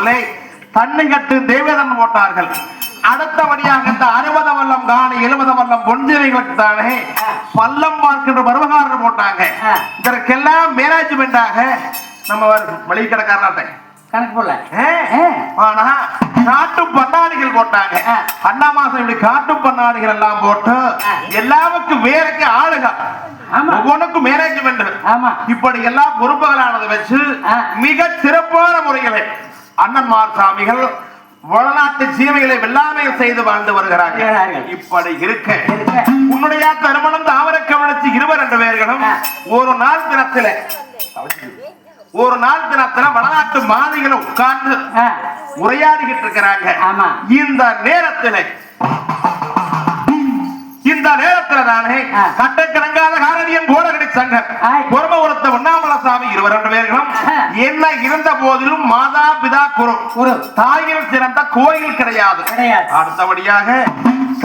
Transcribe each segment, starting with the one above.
போட்டார்களே தண்ணி கட்டு தேவேதன் போட்டார்கள். அடுத்தபடியாக இந்த 60 வல்லம் காணி 70 வல்லம் பொன்சிலைகளுக்கு தானே பள்ளம் பார்க்கின்ற பருவகாரர் போட்டாங்க. இதற்கெல்லாம் மேனேஜ்மெண்டாக நம்ம வழிகடக்காரனாட்ட கணக்கு போடல. ஆனா காட்டு பண்ணாடிகள் போட்டாங்க. அண்ணா மாசம் இப்படி காட்டு பண்ணாடிகள் எல்லாம் போட்டு எல்லாருக்கும் வேலைக்கு ஆளுக ஒவ்வொன்றுக்கும் மேனேஜ்மெண்ட் இப்படி எல்லா பொறுப்புகளானதை வச்சு மிக சிறப்பான முறைகளை அண்ணன்மார் சாமிகள் வளநாட்டு சீமைகளை வெள்ளாமை செய்து வாழ்ந்து வருகிறார்கள். இப்படி இருக்க உன்னுடைய திருமணம் தாவர கவனிச்சு 22 பேர்களும் ஒரு நாள் தினத்துல வளநாட்டு மாதிகளை உட்கார்ந்து உரையாடிக்கிட்டு இருக்கிறாங்க. இந்த நேரத்தில் தானே கட்டக்கிழங்காத காரணியன் கோடகடி சங்கர் பொறுமபுரத்த உண்ணாமலசாமி 22 பேர்களும் என்ன இருந்த போதிலும் மாதா பிதா குரு தாயில் சிறந்த கோயில் கிடையாது. அடுத்தபடியாக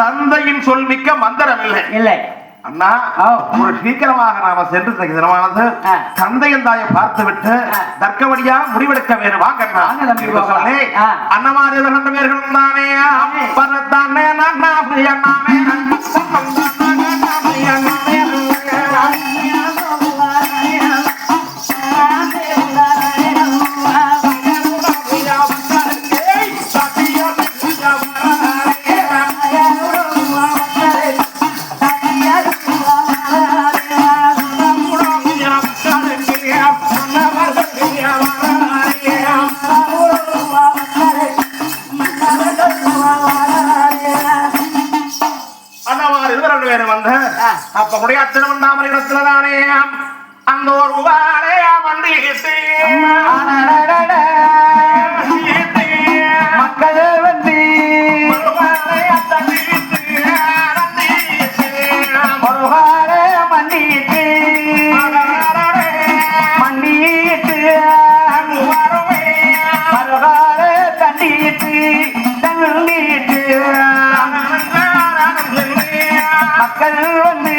தந்தையின் சொல் மிக்க மந்திரம் இல்லை. அண்ணா ஒரு சீக்கிரமாக நாம சென்று தினமானது தந்தையின் தாயை பார்த்து விட்டு தர்க்கவடியா முடிவெடுக்க வேணும். வாங்க அண்ணமாரி 2 பேர்களும் தானே அப்ப முடியாத்திரவண்டாமரை இடத்துல தானே அந்த ஒரு உபாலையா வண்டிட்டு மக்கள் வந்து மண்டிட்டு மறுகால தண்டிட்டு தண்டிட்டு மக்கள் வந்து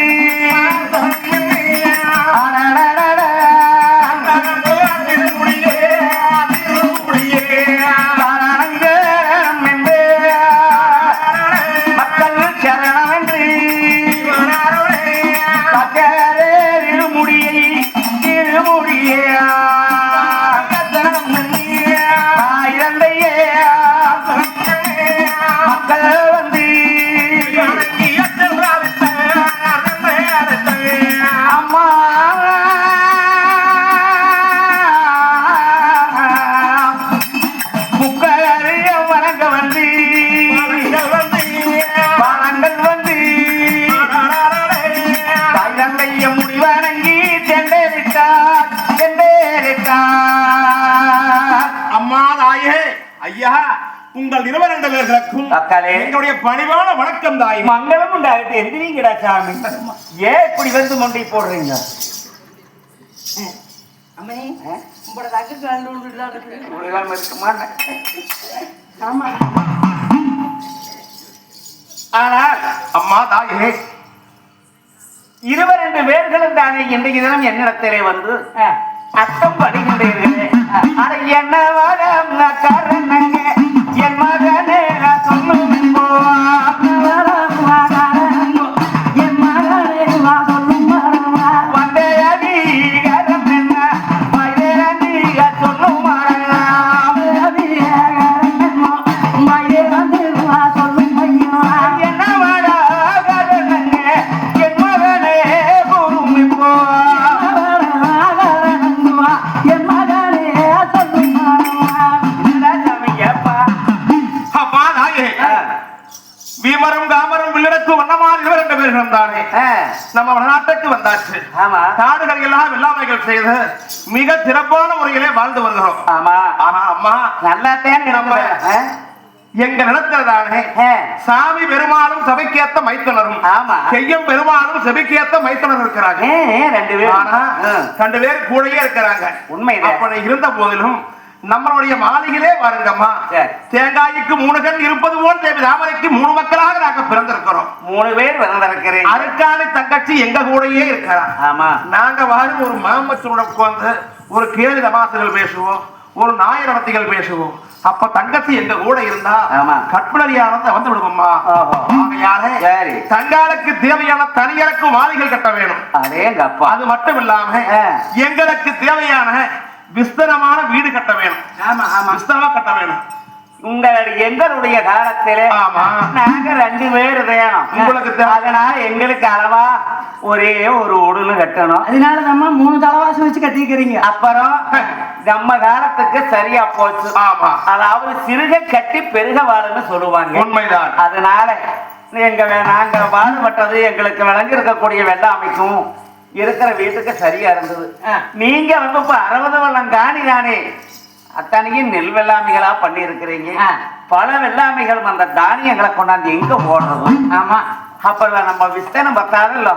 உங்கள் 22 பேர்களுக்கும் என்னுடைய பணிவான வணக்கம் தாய். மங்களம் உண்டாகட்டு. எந்திரிங்கடா சாமி. ஏன் இப்படி வந்து மொண்டை போடுறீங்க? ஆனால் அம்மா தாயே 22 பேர்களும் தானே இன்றைக்கு தினம் என்னிடத்திலே வந்து அர்த்தம் படிக்கின்றீர்களே. என்ன காரணங்க என் மகனே சொல்லும் என் மகனே சொல்லும் வந்த அதிகாரம் என்ன மயிரண்டிக சொல்லும் மயிரண்டு சொல்லும் என்ன காரணங்க என் மகனே குருமி போ என் மகனே சொல்லும் வீமரும் காமரும் வில்லடக்கு வண்ணமாறு 22 பேர்களும் தானே நம்ம வடநாட்டுக்கு வந்தாச்சு. காடுகள் எல்லாம் வெள்ளாமைகள் செய்து மிக சிறப்பான முறையிலே வாழ்ந்து வருகிறோம். ஆனா அம்மா நல்லாத்தேன் எங்க நிலத்தில்தானே சாமி பெருமாளும் சபைக்கேத்த மைத்துனரும் செய்யும் பெருமாளும் சபைக்கேத்த மைத்துனர் இருக்கிறாங்க. 2 பேர் கூடயே இருக்கிறாங்க. உண்மை. அப்படி இருந்த போதிலும் நம்மளுடைய மாளிகையிலே பாருங்கம்மா தேங்காய்க்கு 3 கண் இருப்பது போல் தேவி தாமரைக்கு 3 மக்களாக நாங்க பிறந்திருக்கிறோம். 3 பேர் பிறந்திருக்கிறேன். அருக்காணி தங்கச்சி எங்க கூடயே இருக்கிறான். நாங்க வாழும் ஒரு மாமச்சூட உட்கார்ந்து ஒரு கேலி தமாசுகள் பேசுவோம், ஒரு நாயரவத்திகள் பேசுவோம். அப்ப தங்கச்சி எங்க கூட இருந்தா ஆமா. கற்பனையானதை வந்து விடுவோம்மா. ஆகையாலே சரி. தங்களுக்கு தேவையான தனியருக்கு மாளிகள் கட்ட வேணும். அதேங்கப்பா. அது மட்டும் இல்லாம எங்களுக்கு தேவையான விஸ்தரமான வீடு கட்ட வேணும். ஆமா ஆமா. விஸ்தரமா கட்ட வேணும். எங்களுடைய காலத்திலே நாங்க 2 பேர் வேணும். உங்களுக்கு அதனால எங்களுக்கு அளவா ஒரே ஒரு உடலு கட்டணும். அதனால நம்ம 3 தலைவாசம் வச்சு கட்டிக்கிறீங்க. அப்புறம் நம்ம காலத்துக்கு சரியா போச்சு. ஆமா. அதாவது சிறுக கட்டி பெருக வாழுன்னு சொல்லுவாங்க. உண்மைதான். அதனால நாங்க பாடுபட்டது எங்களுக்கு விளங்கி இருக்கக்கூடிய வெள்ளாமைக்கும் இருக்கிற வீட்டுக்கு சரியா இருந்தது. நீங்க வந்து இப்ப 60 வள்ளம் காணி தானே அத்தனையும் நெல் வெள்ளாமைகளா பண்ணி இருக்கிறீங்க. பல வெள்ளாமைகள் அந்த தானியங்களை கொண்டாந்து எங்க போடுறது? ஆமா. அப்ப நம்ம விஸ்தனம் பத்தாதுல்ல.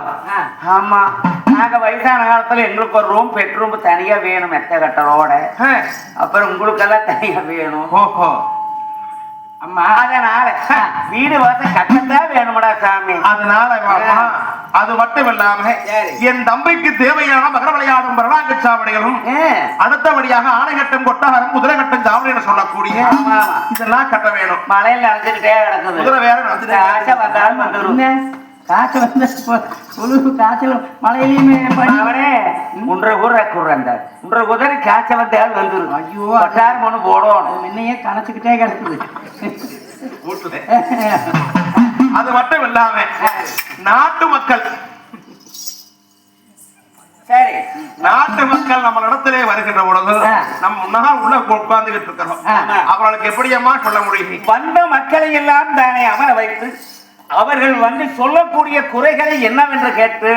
ஆமா. நாங்க வயசான காலத்துல எங்களுக்கு ஒரு ரூம் பெட்ரூம் தனியா வேணும் மெத்த கட்டலோட. அப்புறம் உங்களுக்கு எல்லாம் தனியா வேணும். ஓஹோ. அம்மா அதனால வீடு வாசல் கட்டத்தான் வேணுமடா சாமி. அதனால அது மட்டும் இல்லாம என் தம்பிக்கு தேவையான மகர விளையாடும் பரவாங்க சாவடிகளும் அடுத்தபடியாக ஆணைகட்டம் கொட்டகாரம் குதிரை கட்டம் சாவடி என்று சொல்லக்கூடிய இதெல்லாம் கட்ட வேணும். மழையில நடந்துகிட்டே கிடக்குது. குதிரை வேற நடந்துட்டு காய்ச்சல் வந்த காய்ச்சல் மழையிலுமே அவனே 1.5 குதிரை காய்ச்சல் வந்தாலும் வந்துடும். ஐயோ 10,000 போடும். முன்னையே கணச்சுக்கிட்டே கிடக்குது. அது மட்டும் இல்லாம நாட்டு மக்கள் சரி நாட்டு மக்கள் நம்ம இடத்திலே வருகின்ற பொழுது நம்ம முன்னாள் உள்ள உட்கார்ந்துகிட்டு இருக்கிறோம். அவர்களுக்கு எப்படியம்மா சொல்ல முடியும்? வந்த மக்களை எல்லாம் தானே அமர வைத்து அவர்கள் வந்து சொல்லக்கூடிய குறைகளை என்னவென்று கேட்டு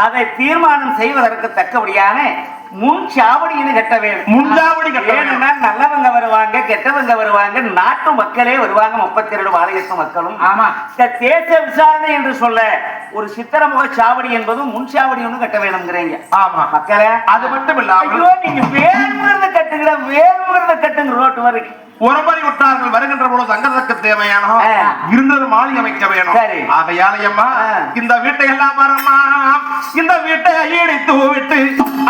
அதை தீர்மானம் செய்வதற்கு தக்கபடியான முன் சாவடின்னு கட்ட வேண்டும். முன்சாவடி கட்ட வேணும்னா நல்லவங்க வருவாங்க, கெட்டவங்க வருவாங்க, நாட்டு மக்களே வருவாங்க. 32 வாழையத்து மக்களும். ஆமா. தேச விசாரணை என்று சொல்ல ஒரு சித்திரமுக சாவடி என்பதும் முன் சாவடி ஒண்ணு கட்ட வேணும்ங்கிறீங்க. ஆமா மக்களே. அது மட்டும் இல்லாம நீங்க வேணுங்கிறத கட்டுங்கிற வேணுங்கிறத கட்டுங்க ரோட்டு வரைக்கும் ஒருபடி விட்டார்கள் வருகின்ற பொழுது தங்கறதுக்கு தேவையான இருந்தது மாளிகை அமைக்க வேணும். ஆகையாலையம்மா இந்த வீட்டை எல்லாம் வரமா இந்த வீட்டை இடித்து விட்டு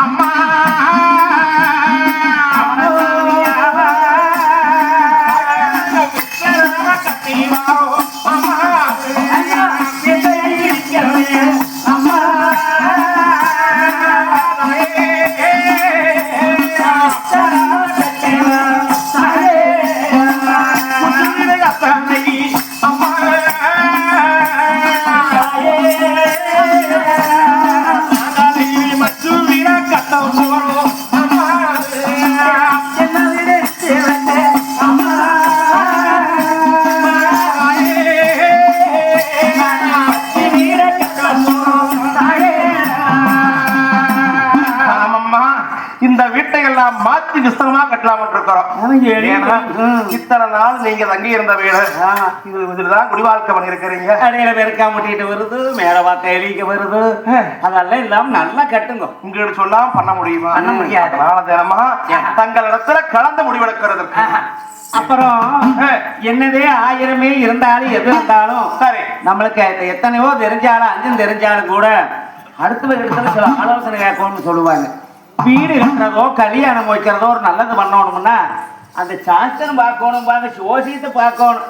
அம்மா மாத்தி விஸ்தரமா கட்டலாம் இருக்கிறோம். இத்தனை நாள் நீங்க தங்கி இருந்த வீடு இதுதான் குடிவாழ்க்கை பண்ணி இருக்கிறீங்க. அடையில பெருக்கா முட்டிட்டு வருது, மேல பார்த்த எலிக்க வருது. அதெல்லாம் இல்லாம நல்லா கட்டுங்க. உங்களுக்கு சொல்லாம பண்ண முடியுமா? பண்ண முடியாது. தினமா தங்கள் இடத்துல கலந்து முடிவெடுக்கிறது. அப்புறம் என்னதே 1000 இருந்தாலும் எது இருந்தாலும் சரி நம்மளுக்கு எத்தனையோ தெரிஞ்சாலும் 5 தெரிஞ்சாலும் கூட அடுத்த இடத்துல சில ஆலோசனை கேட்கணும்னு சொல்லுவாங்க. வீடு கட்டுறதோ கல்யாணம் வைக்கிறதோ ஒரு நல்லது பண்ணணும்னா அந்த சாஸ்திரம் பார்க்கணும், ஜோசியத்தை பார்க்கணும்.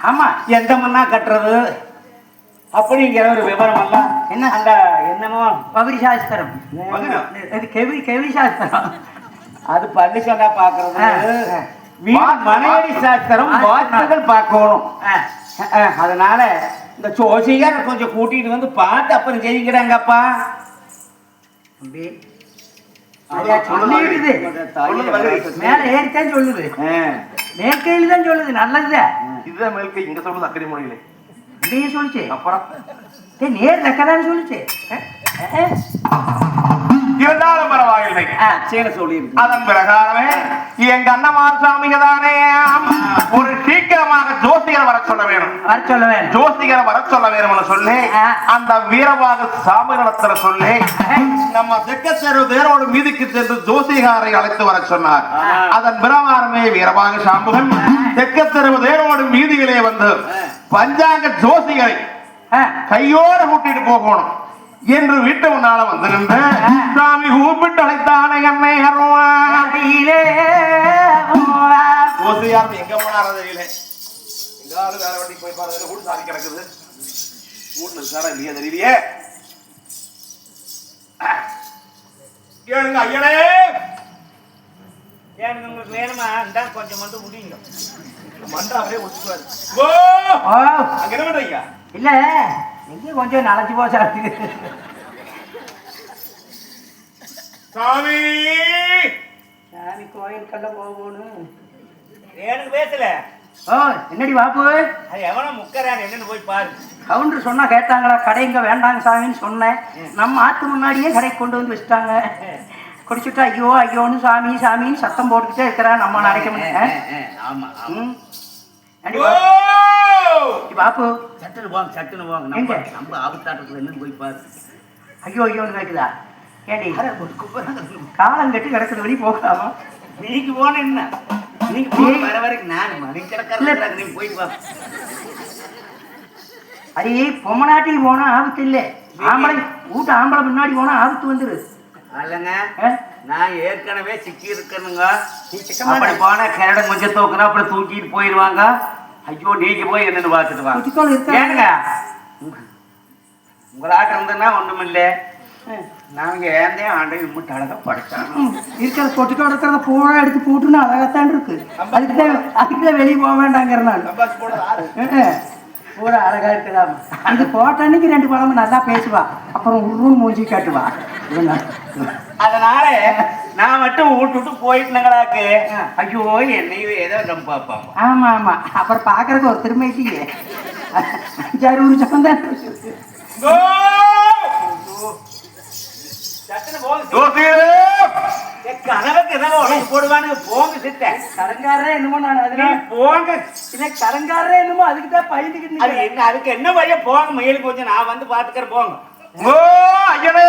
ஆமா எந்த மண்ணா கட்டுறது அப்படிங்கிற ஒரு விவரம் எல்லாம் என்ன அந்த என்னமோ பகுதி சாஸ்திரம், கெவி சாஸ்திரம், அது பள்ளி சொன்னா பாக்குறது. மனையடி சாஸ்திரம் வாஸ்துகள் பார்க்கணும். அதனால இந்த ஜோசியர் கொஞ்சம் கூட்டிட்டு வந்து பார்த்து அப்புறம் செய்கிறாங்கப்பா. மேல ஏறித்தான் சொல்லுது, மேற்கையில தான் சொல்லுது. நல்லது இதுதான் மேற்கை. இங்க சொல்லுது அக்கறை மொழியில இதையே சொல்லிச்சு. அப்புறம் நேர் லக்கதான்னு சொல்லிச்சு. இருந்தாலும் பரவாயில்லை. அதன் பிரகாரமே எங்க அண்ணமார் சாமிங்க தானே ஒரு சீக்கிரமாக ஜோசிகரை வர சொல்ல வேணும். ஜோசிகரை வர சொல்ல வேணும்னு சொல்லி அந்த வீரவாக சாமிகளத்துல சொல்லி நம்ம தெக்கச்சேரு வேரோடு மீதிக்கு சென்று ஜோசிகாரை அழைத்து வர சொன்னார். அதன் பிரகாரமே வீரவாக சாம்புகன் தெக்கச்செருவு வேரோடு மீதிகளே வந்து பஞ்சாங்க ஜோசிகரை கையோடு கூட்டிட்டு போகணும் என்று வீட்டு முன்னால வந்து நின்று சாமி கூப்பிட்டு அழைத்தானே என்னை ஓசையார் எங்க போனாரோ தெரியல. எங்காவது வேற வண்டி போய் பாருங்க. கூட சாதி கிடக்குது. வீட்டுல இருக்காரா இல்லையா தெரியலையே. கேளுங்க ஐயனே. ஏனுங்க உங்களுக்கு வேணுமா? இந்த கொஞ்சம் மட்டும் முடியுங்க. மண்டா அப்படியே ஒத்துக்குவாரு. ஓ அங்க என்ன பண்றீங்க? இல்ல எங்க கொஞ்சம் நலஞ்சு போச்சா சாமி சாமி கோயிலுக்கெல்லாம் போகணும். எனக்கு பேசல. ஓ என்னடி பாப்பு? அது எவனோ முக்கறான் என்னன்னு போய் பாரு. கவுண்டர் சொன்னா கேட்டாங்களா? கடை இங்க வேண்டாங்க சாமின்னு சொன்னேன். நம்ம ஆத்து முன்னாடியே கடை கொண்டு வந்து வச்சுட்டாங்க. குடிச்சுட்டு ஐயோ ஐயோன்னு சாமி சாமின்னு சத்தம் போட்டுக்கிட்டே இருக்கிறா. நம்ம நினைக்க முடியும். ஆமா பாப்பு சட்டுன்னு போங்க, சட்டுன்னு போங்க. எங்க? நம்ம ஆபத்தாட்டத்துல என்னன்னு போய் பாரு. ஐயோ ஐயோன்னு கேக்குதா? ஏடி காலம் கட்டி கிடக்குது வழி போகலாமா? நீங்க போன என்ன? நீங்க போய் வர வரைக்கும் நான் மணி கிடக்கிற நீ போயிட்டு வா. அடி பொம்மநாட்டி போனா ஆபத்து இல்லை. ஆம்பளை வீட்டு ஆம்பளை முன்னாடி போனா ஆபத்து வந்துரு. அல்லங்க நான் ஏற்கனவே சிக்கி இருக்கணுங்க. அப்படி போனா கரட கொஞ்சம் தூக்குனா அப்படி தூக்கிட்டு போயிடுவாங்க. ஐயோ நீங்க போய் என்னன்னு பார்த்துட்டு வாங்க. ஏனுங்க உங்களாட்டம் இருந்ததுன்னா ஒண்ணும் இல்லை. நாங்க ஏந்தே ஆண்டை இம்முட்டு அழகா படிச்சாங்க. இருக்கிற பொட்டுக்கோட இருக்கிறத பூரா எடுத்து போட்டுன்னு அழகாத்தான் இருக்கு. அதுக்குதான் வெளியே போக வேண்டாங்கிறனால பூரா அழகா இருக்குதாம். இது போட்ட அன்னைக்கு 2 பழமும் நல்லா பேசுவா. அப்புறம் உருன்னு மூஞ்சி காட்டுவா. அதனால நான் மட்டும் விட்டுட்டு போயிட்டுனாங்களாக்கு ஐயோ என்னையும் ஏதோ நம்ம பார்ப்பாங்க. ஆமா ஆமா அப்புறம் பாக்குறதுக்கு ஒரு திரும்ப இல்லையே. 5-6 வருஷம் தான். கனவுக்கு ஏதாவது உடம்பு போடுவானுங்க. போங்க சித்த கரங்காரே என்னமோ நான் அதுல போங்க. இல்ல கரங்காரே என்னமோ அதுக்குதான் பயந்துக்கிட்டு அது என்ன? அதுக்கு என்ன வழியா போங்க. மயிலுக்கு கொஞ்சம் நான் வந்து பாத்துக்கிறேன் போங்க. ஓ ஐயனே.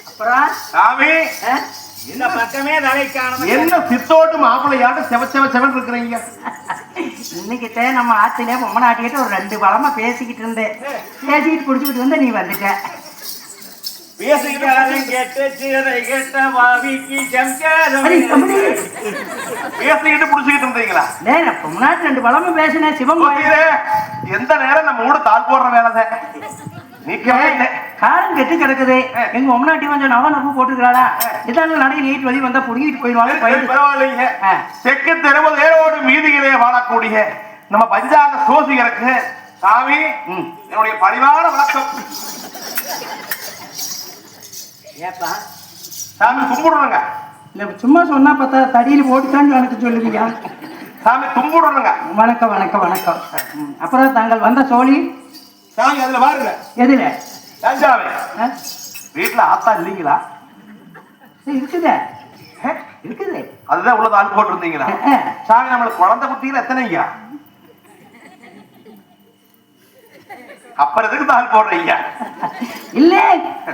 அப்புறம் சாமி இந்த பக்கமே தலை காணும். என்ன சித்தோட்டு மாப்பிள்ளையாட்ட செவன் இருக்கிறீங்க? இன்னைக்கிட்ட நம்ம ஆத்திலே பொம்மநாட்டிக்கிட்ட ஒரு 2 பழமா பேசிக்கிட்டு இருந்தேன். பேசிக்கிட்டு குடிச்சுக்கிட்டு வந்து நீ வந்துட்ட. பேசிக்கிட்டாலும் கேட்டு சீரை கேட்ட வாவிக்கு பேசிக்கிட்டு புடிச்சுக்கிட்டு இருந்தீங்களா? பொம்மநாட்டி 2 பழமா பேசினேன். சிவம் எந்த நேரம் நம்ம ஊட தாழ் போடுற வேலைதான். காலம் கெட்டு கிடக்குது. எங்க பொம்மநாட்டி கொஞ்சம் நவ போட்டுக்கிறாளா? இதாங்க நடை நீட் வழி வந்தா புடிங்கிட்டு போயிடுவாங்க. பரவாயில்லைங்க. செக்கு தெருவு ஏரோடு மீதிகளே வாழக்கூடிய நம்ம பஞ்சாங்க சோசிகருக்கு சாமி என்னுடைய பணிவான வணக்கம். ஏப்பா சாமி கும்பிடுறோங்க. இல்ல சும்மா சொன்னா பார்த்தா தடியில போட்டுக்கான்னு எனக்கு சொல்லுவீங்க. சாமி கும்பிடுறோங்க. வணக்கம் வணக்கம் வணக்கம். அப்புறம் தாங்கள் வந்த சோழி சாமி அதுல பாருங்க. எதுல? வீட்டுல ஆத்தா இல்லீங்களா? இருக்குதே இருக்குது. அதுதான் உள்ள தாள் போட்டு இருந்தீங்களா? சாமி நம்மளுக்கு குழந்தை குட்டிகள் எத்தனைங்க? அப்புறம் எதுக்கு தாள் போடுறீங்க? இல்ல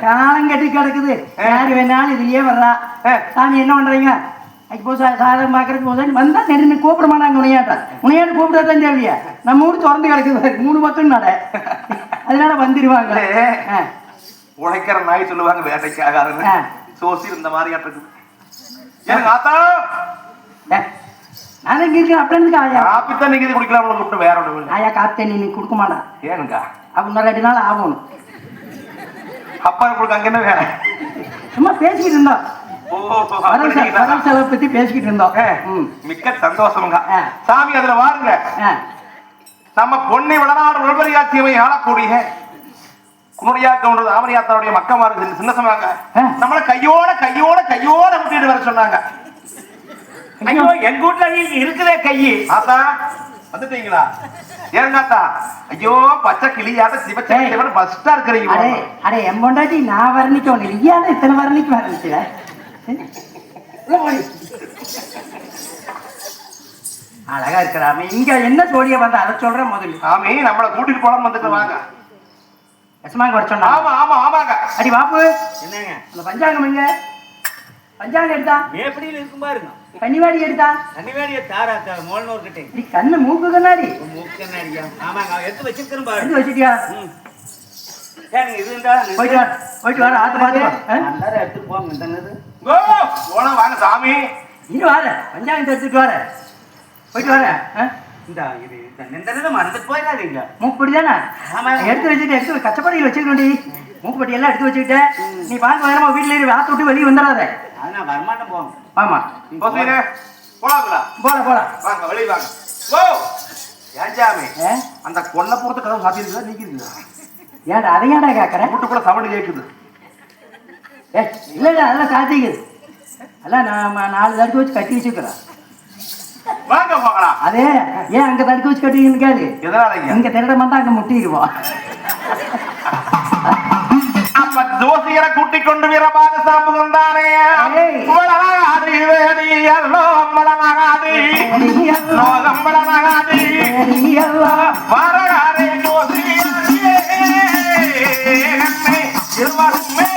காலம் கட்டி கிடக்குது. யாரு வேணாலும் இதுலயே வர்றா. சாமி என்ன பண்றீங்க? சாதம் பாக்குறதுக்கு போது வந்தா நெருங்கி கூப்பிட மாட்டாங்க. உனையாட்ட கூப்பிடாதான் தேவையா? நம்ம ஊர் திறந்து கிடக்குது 3 பக்கம் நட. அதனால வந்துருவாங்களே. உழைக்கிற நாய் சொல்லுவாங்க வேட்டைக்காக சோசி இந்த மாதிரி இருக்குது. எனக்கு ஆத்தா நான் இங்க இருக்கேன். அப்படி ஆயா காப்பி தண்ணி குடிக்கலாம் மட்டும் வேற ஒண்ணு ஆயா காப்பி தண்ணி நீ கொடுக்க மாட்டா. ஏனுக்கா? அவங்க 2 நாள் ஆகணும். அப்பா உங்களுக்கு அங்க என்ன வேலை? சும்மா பேசிக்கிட்டு இருந்தோம். வரவு செலவு பத்தி பேசிக்கிட்டு இருந்தோம். மிக்க சந்தோஷமுங்க. சாமி அதுல வாருங்க. நம்ம பொன்னி வடநாடு உள்வரியாட்சியமை ஆளக்கூடிய குமரியாக்க ராமரியாத்தாவுடைய மக்கமாரு சின்ன சொன்னாங்க. நம்மள கையோட கையோட கையோட விட்டுட்டு வர சொன்னாங்க. ஐயோ எங்க வீட்டுல இருக்குதே கையி. ஆத்தா வந்துட்டீங்களா? ஏன்னாத்தா ஐயோ பச்சை கிளியாட்ட சிவச்சேவன் ஃபர்ஸ்டா இருக்கிறீங்க. அடே என் பொண்டாட்டி நான் வர்ணிக்கணும். இல்லையாத இத்தனை வர்ணிக்கு வர்ணிக்கல. அழகா இருக்கிறாமே. இங்க என்ன சோழிய வந்தா அதை சொல்றேன் முதல்ல. சாமி நம்மள கூட்டிட்டு போலாம் வந்துட்டு வாங்க. எஸ்மாங்க வர சொன்னா. ஆமா ஆமா ஆமாங்க. அடி பாப்பு என்னங்க அந்த பஞ்சாங்கம் எங்க? பஞ்சாங்கம் எடுத்தா எப்படி இருக்கும் பாருங்க. கன்னிவாடி எடுத்தா கன்னிவாடிய தாராக்கா மோல்னோர் கிட்ட. நீ கண்ணு மூக்கு கண்ணாடி. மூக்கு கண்ணாடியா? ஆமாங்க எடுத்து வச்சிருக்கேன் பாரு. எடுத்து வச்சிட்டியா? சரிங்க இது இருந்தா போயிட்டு வர ஆத்து பார்த்து நல்லா எடுத்துட்டு போங்க இந்த ஓ போனா வாங்க சாமி. இரு வார பஞ்சாயத்து எடுத்துட்டு வர போயிட்டு வர இந்த இது இந்த மறந்துட்டு போயிடாதீங்க. மூக்குப்படி தானே ஆமா. எடுத்து வச்சுட்டு எடுத்து கச்சப்படியில் வச்சுக்கணும்டி. மூக்குப்பட்டி எல்லாம் எடுத்து வச்சுக்கிட்ட நீ பார்த்து வேறமா வீட்டுல இரு ஆத்து விட்டு வெளியே வந்துடாத. அது நான் வரமாட்டேன் போங்க. ஆமா போசீரே போலாங்களா? போலாம் வாங்க வெளியே வாங்க. ஓ ஏன் சாமி அந்த கொல்லை பொறுத்த கதவு சாத்தியிருக்குதா நீக்கிருக்குதா? ஏன்டா அதை ஏன்டா கேட்கறேன்? வீட்டுக்குள்ள சவுண்டு கேட்குது. இல்ல அதெல்லாம் சாத்திக்குது. அதெல்லாம் நான் 4 தடுக்க வச்சு கட்டி வச்சுக்கிறேன். வாங்க போகலாம். அதே ஏன் அங்க தடுக்க வச்சு கட்டிங்கன்னு கேளு. எதனாலங்க? இங்க திருட வந்தா அங்க முட்டிடுவோம். அப்ப ஜோசியரை கூட்டிக் கொண்டு வீரமாக சாம்பு கொண்டானே. மலமகாதி வேடியல்லோ மலமகாதி மலமகாதி வரகாரே ஜோசியரே இருவருமே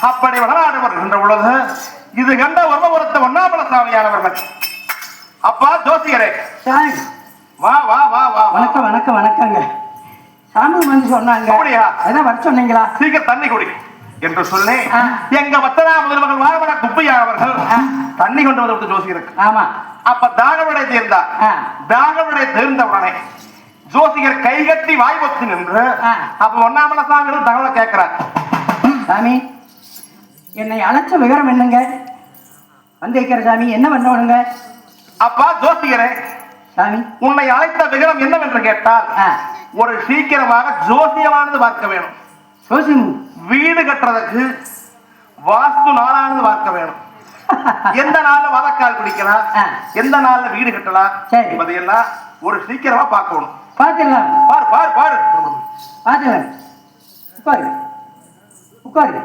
அப்படி வளராடு வருகின்ற பொழுது இது கண்ட ஒருத்த ஒன்னாமலசாமியானவர்கள். அப்பா ஜோசியரே வா வா வா வா. வணக்கம் வணக்கம் வணக்கங்க. சாமி வந்து சொன்னாங்க. அப்படியா? அதான் வர சொன்னீங்களா? சீக்கிரம் தண்ணி குடி என்று சொல்லி எங்க வத்தனா முதல் மகள் வாழவன குப்பையானவர்கள் தண்ணி கொண்டு வந்து ஜோசியருக்கு. ஆமா. அப்ப தாகவிடை தீர்ந்தார். தாகவிடை தீர்ந்த உடனே ஜோசியர் கைகட்டி வாய்வத்து நின்று அப்ப ஒன்னாமலசாமி தகவலை கேட்கிறார். சாமி என்னை அழைச்ச விவரம் என்னங்க? வந்திருக்கிற சாமி என்ன பண்ணணுங்க? அப்பா ஜோசியரே சாமி உன்னை அழைத்த விவரம் என்னவென்று கேட்டால் ஒரு சீக்கிரமாக ஜோசியமானது பார்க்க வேணும். ஜோசியம் வீடு கட்டுறதுக்கு வாஸ்து நாளானது பார்க்க வேணும். எந்த நாள்ல வதக்கால் பிடிக்கலாம், எந்த நாள்ல வீடு கட்டலாம் என்பதையெல்லாம் ஒரு சீக்கிரமா பார்க்கணும். பார்த்துடலாம். பாரு பாரு பாரு பார்த்துடலாம். உட்காரு உட்காரு.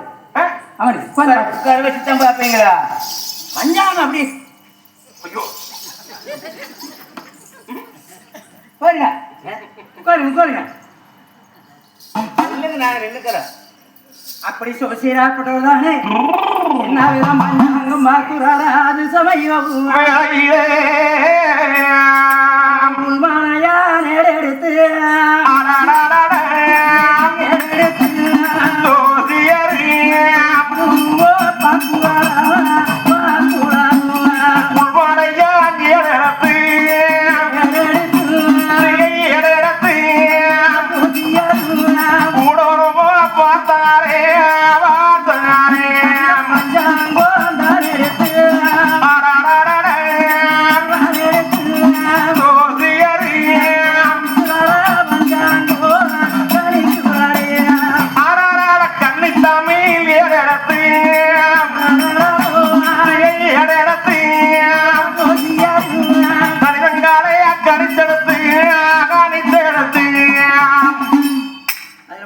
உட்கார வச்சு தான் பார்ப்பீங்களா? பஞ்சாங்க அப்படி ஐயோ பாருங்க. உட்காருங்க உட்காருங்க. இல்லைங்க நான் நின்னுக்கிறேன். அப்படி சோசியராப்பட்டவர்தானே என்ன விதம் பஞ்சாங்கம் பார்க்கிறாரா? அது சமயம் உள்மானையான் எடுத்து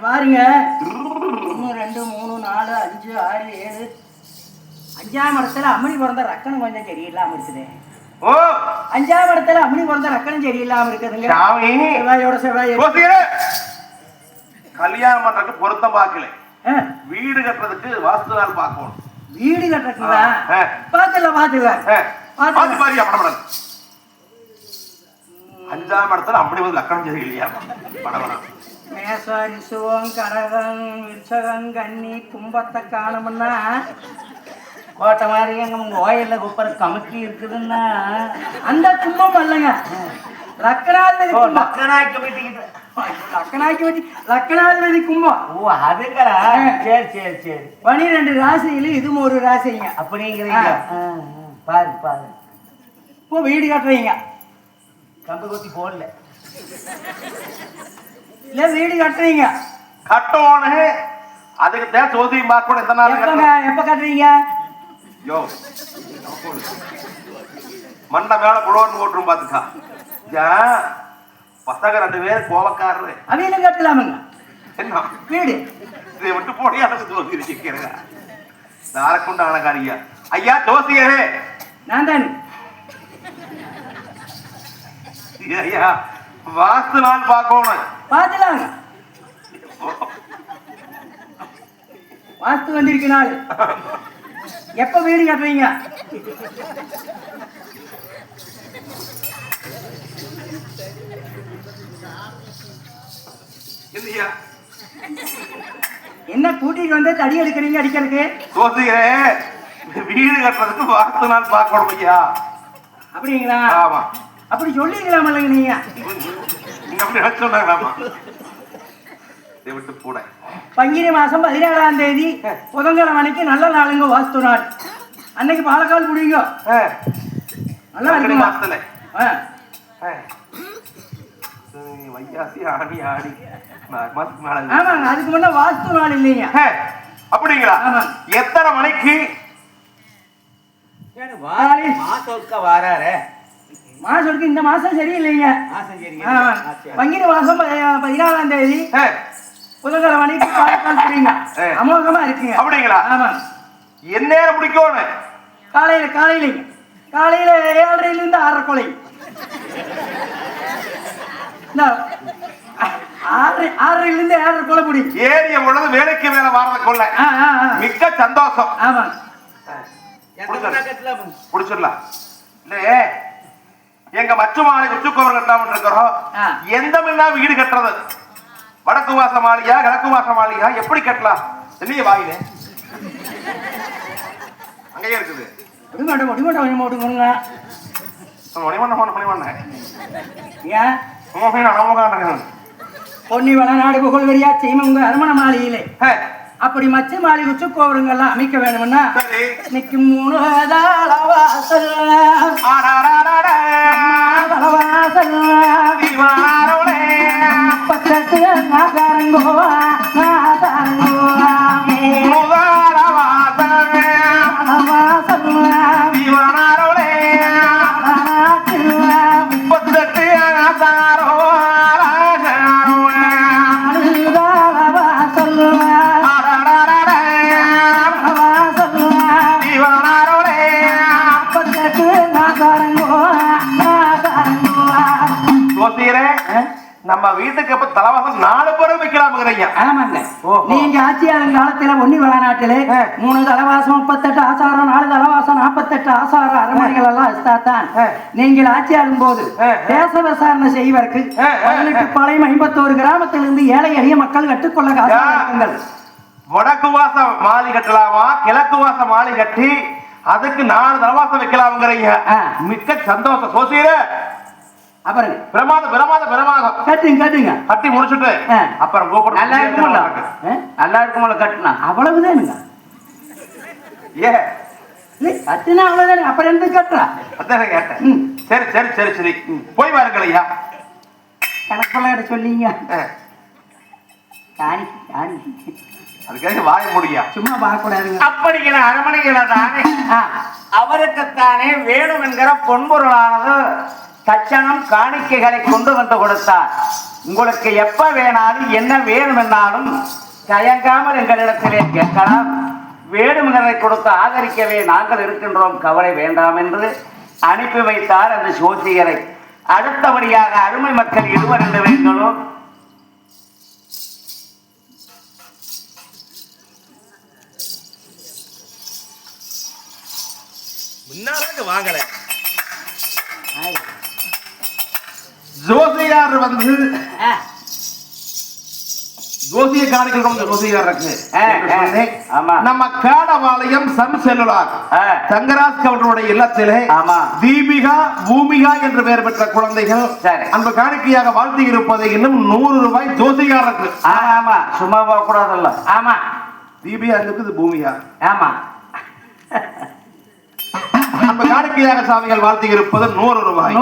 பாருங்க. 1 2 3 4 5 6 7 5ஆம் இடத்துல அம்மணி பிறந்த ரக்கணம் கொஞ்சம் சரியில்லாம இருக்குது. ஓ 5ஆம் இடத்துல அம்மணி பிறந்த ரக்கணம் சரியில்லாம இருக்குதுங்க. செவ்வாயோட செவ்வாய் கல்யாணம் பண்றதுக்கு பொருத்தம் பார்க்கல, வீடு கட்டுறதுக்கு வாஸ்து நாள் பார்க்கணும். வீடு கட்டுறதுங்களா? பாத்துக்கலாம் பாத்துக்கலாம் பாத்து பாரியா படப்படம். 5ஆம் இடத்துல அப்படி வந்து லக்கணம் சரியில்லையா படப்படம். மேசாரி சிவம் கடகம் விருச்சகம் கன்னி கும்பத்தை காணும்னா கோட்டை மாதிரி எங்க உங்க ஓயில குப்பர கமிட்டி இருக்குதுன்னா அந்த கும்பம் அல்லங்க. லக்கணாதிபதி கும்பம். ஓ அதுங்களா? சரி சரி சரி. 12 ராசியில இதுவும் ஒரு ராசிங்க. அப்படிங்கிறீங்க. பாரு பாரு. இப்போ வீடு கட்டுறீங்க, கம்பு கொத்தி போடல. இல்ல வீடு கட்டுறீங்க. கட்டோன்னு அதுக்கு தேவை ஜோசியம் பார்க்கணும். எத்தனை நாள் எப்பங்க எப்ப கட்டுறீங்க? யோ மண்டை மேல புலவன் போட்டுரும் பாத்துக்கா. பசங்க 2 பேர் கோவக்காரரு. அவையிலும் கட்டலாமுங்க என்ன வீடு. இதை விட்டு போடி எனக்கு ஜோசி இருக்கிறேங்க. நாரக்குண்டான காரியா ஐயா ஜோசியரே. நான் தான். ஐயா வாஸ்து நாள் பார்க்கணும். பாத்துலாங்க. வாஸ்து வந்திருக்கு நாள். எப்ப வீடு கட்டுறீங்க? இல்லையா என்ன கூட்டிட்டு வந்து தடி எடுக்கிறீங்க அடிக்கிறதுக்கு? ஜோசியரே வீடு கட்டுறதுக்கு வாஸ்து நாள் பார்க்கணும் ஐயா. அப்படிங்களா? ஆமா. அப்படி சொல்லிக்கலாம் இல்லைங்க நீங்க. அப்படி சொன்னாங்களாமா. இதை விட்டு கூட பங்கிரி மாசம் 17ஆம் தேதி புதன்கிழமைக்கு நல்ல நாளுங்க வாஸ்து நாள். அன்னைக்கு பாலக்கால் புடிங்க. நல்லா இருக்கு மாசத்துல. வையாசி ஆடி ஆடி ஆமாங்க. அதுக்கு முன்ன வாஸ்து நாள் இல்லைங்க. அப்படிங்களா? எத்தனை மணிக்கு? மாசத்துக்கு இந்த மாசம் சரியில்லைங்க. பங்கிரி மாசம் 14ஆம் தேதி புதன்கிழமை மணிக்கு பாலக்கால் புடிங்க. அமோகமா இருக்குங்க. அப்படிங்களா? ஆமா. என்ன நேரம் பிடிக்கும்? காலையில 7:30 6:30 கொலை. 6:30 6:30 கொலை புடி. ஏரிய பொழுது வேலைக்கு மேல வாரத கொள்ள மிக்க சந்தோஷம். ஆமா. புடிச்சிடலாம். இல்ல எங்க மச்சு மாலை உச்சுக்கோவர் கட்டாம இருக்கிறோம். எந்த மின்னா வீடு கட்டுறது? வடக்கு வாச மாளிகா கிழக்கு வாச மாளிகா எப்படி கட்டலாம்? இல்லையே வாயில அங்கேயே இருக்குது. பொன்னி வளநாடு புகழ் வரியா செய்மங்க அரமண மாளிகையிலே அப்படி மச்ச மாளிகை உச்சுக்கோவருங்கெல்லாம் அமைக்க வேணும்னா இன்னைக்கு 3 வாசல் பத்தட்டு நாசாரங்கோவா நம்ம வீட்டுக்கு எப்ப தலைவாசம் 4 பேரும் வைக்கலாம். ஆமாங்க. நீங்க ஆட்சியாளர் காலத்துல ஒன்னி வளநாட்டிலே 3 தலைவாசம் 38 ஆசாரம் 4 தலைவாசம் 48 ஆசாரம் அரண்மனைகள் எல்லாம் இஸ்தாத்தான். நீங்கள் ஆட்சியாளும் போது தேச விசாரணை செய்வதற்கு 18 பாளையம் 51 கிராமத்திலிருந்து ஏழை எளிய மக்கள் கட்டுக்கொள்ள காசுங்கள். வடக்கு வாச மாலை கட்டலாமா கிழக்கு வாச மாலை கட்டி அதுக்கு 4 தலைவாசம் வைக்கலாம்ங்கிறீங்க. மிக்க சந்தோஷம் சோசியர. அப்புறம் பிரமாதம் பிரமாதம் பிரமாதம். கட்டுங்க கட்டி முடிச்சுட்டு அப்புறம் கோபுரம் நல்லா இருக்கும்ல. நல்லா இருக்கும்ல கட்டினா அவ்வளவுதானுங்க. கட்டினா அவ்வளவுதானுங்க. அப்புறம் எந்த கட்டுறா? அதான் கேட்டேன். சரி சரி சரி சரி போய் வாருங்கள் ஐயா. கணக்கெல்லாம் சொல்லிங்க. அதுக்காக வாய முடியா சும்மா பார்க்கக்கூடாதுங்க. அப்படிங்கிற அரண்மனைகளை தானே அவருக்குத்தானே வேணும் என்கிற பொன்பொருளானது தட்சணம் காணிக்கைகளை கொண்டு வந்து கொடுத்தார். உங்களுக்கு எப்ப வேணாலும் என்ன வேணும் என்னாலும் தயங்காமல் எங்களிடத்திலே கேட்கலாம். வேணுமென்றதை கொடுத்து ஆதரிக்கவே நாங்கள் இருக்கின்றோம், கவலை வேண்டாம் என்று அனுப்பி வைத்தார் அந்த ஜோசியரை. அடுத்தபடியாக அருமை மக்கள் 2 பேர்களும் வாங்கல. ஜோசியார் வந்து ஜோசிய காணிகள் ஜோசியாருக்கு நம்ம காடவாளையம் சன் செல்லுலார் தங்கராஜ் கவுண்டருடைய இல்லத்திலே தீபிகா பூமிகா என்று பெயர் பெற்ற குழந்தைகள் அந்த காணிக்கையாக வாழ்த்தி இருப்பதை இன்னும் 100 ரூபாய் ஜோசியாருக்கு. ஆமா சும்மா போக கூடாதுல்ல. ஆமா தீபிகா இருக்குது பூமிகா. ஆமா அந்த காணிக்கையாக சாமிகள் வாழ்த்தி இருப்பது 100 ரூபாய்.